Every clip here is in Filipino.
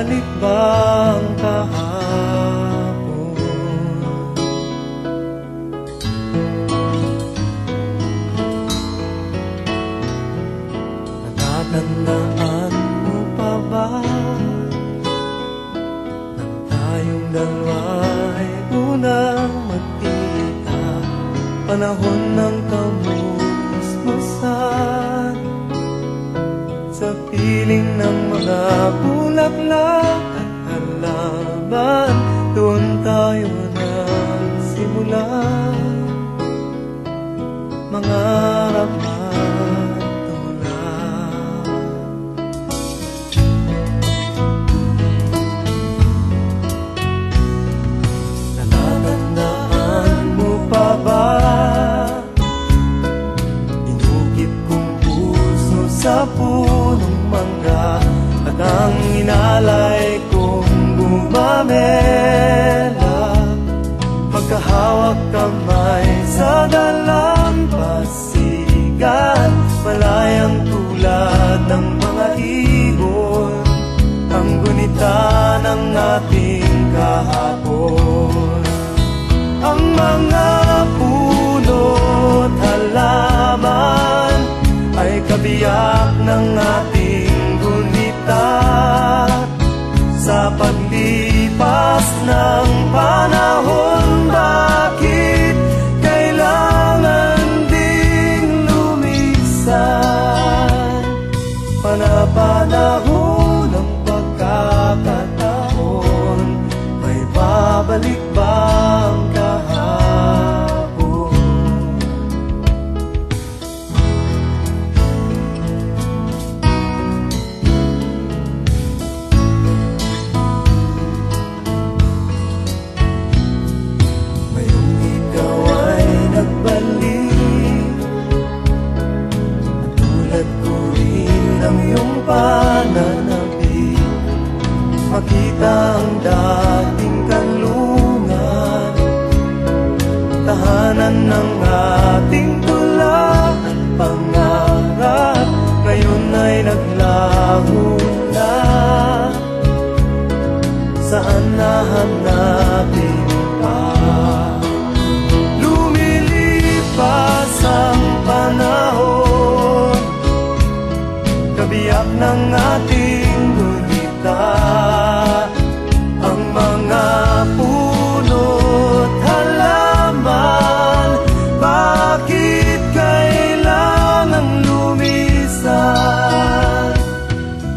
babalik ba ang kahapon? Natatandaan mo pa ba nang tayong dalawa ay unang magkita? Panahon ng kamusmusan, sa piling ng mga bulaklak at halaman, doon tayo nagsimula mangarap at tumulak. Natatandaan mo pa ba inukit kong puso sa punong mangga, at ang inalay kong gumamela, magkahawak kamay sa dalampasigan, malayang tulad ng mga ibon, ang gunita ng ating kahapon. Ang mga puno't halaman ay kabiyak ng ating gunita, sa paglipas ng panahon. Bakit kailangan ding lumisan? Panapanahon ng pagkakataon, may babalik ba ang kahapon? Ngayong ikaw ay nagbalik, tulad ko rin ang iyong pananabik, makita ang dating kanlungan, tahanan ng ating tula at pangarap, ngayon ay naglaho na. Saan nahanapin pa? Lumilipas ang panahon, kabiyak ng ating gunita, ang mga puno't halaman. Bakit kailangang lumisan?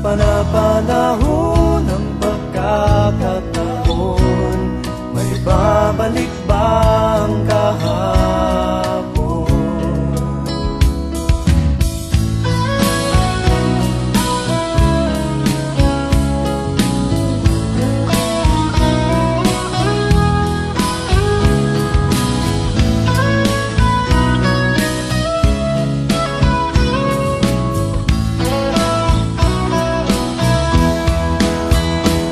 Panapanahon ng pagkakataon, may babalik ba ang kahapon?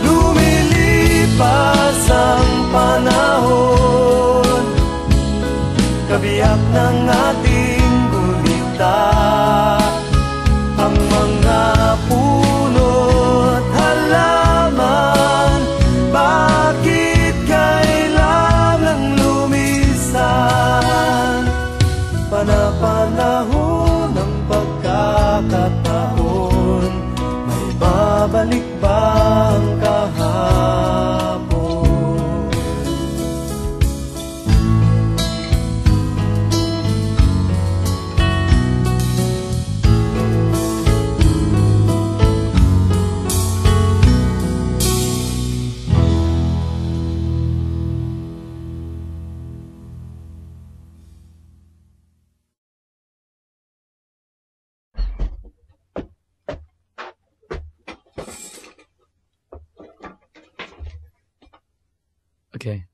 Lumilipas ang panahon, kabiyak ng ating gunita, ang mga puno't halaman. Bakit kailangang lumisan? Panapanahon ng pagkakataon, may babalik ba ang kahapon? Okay.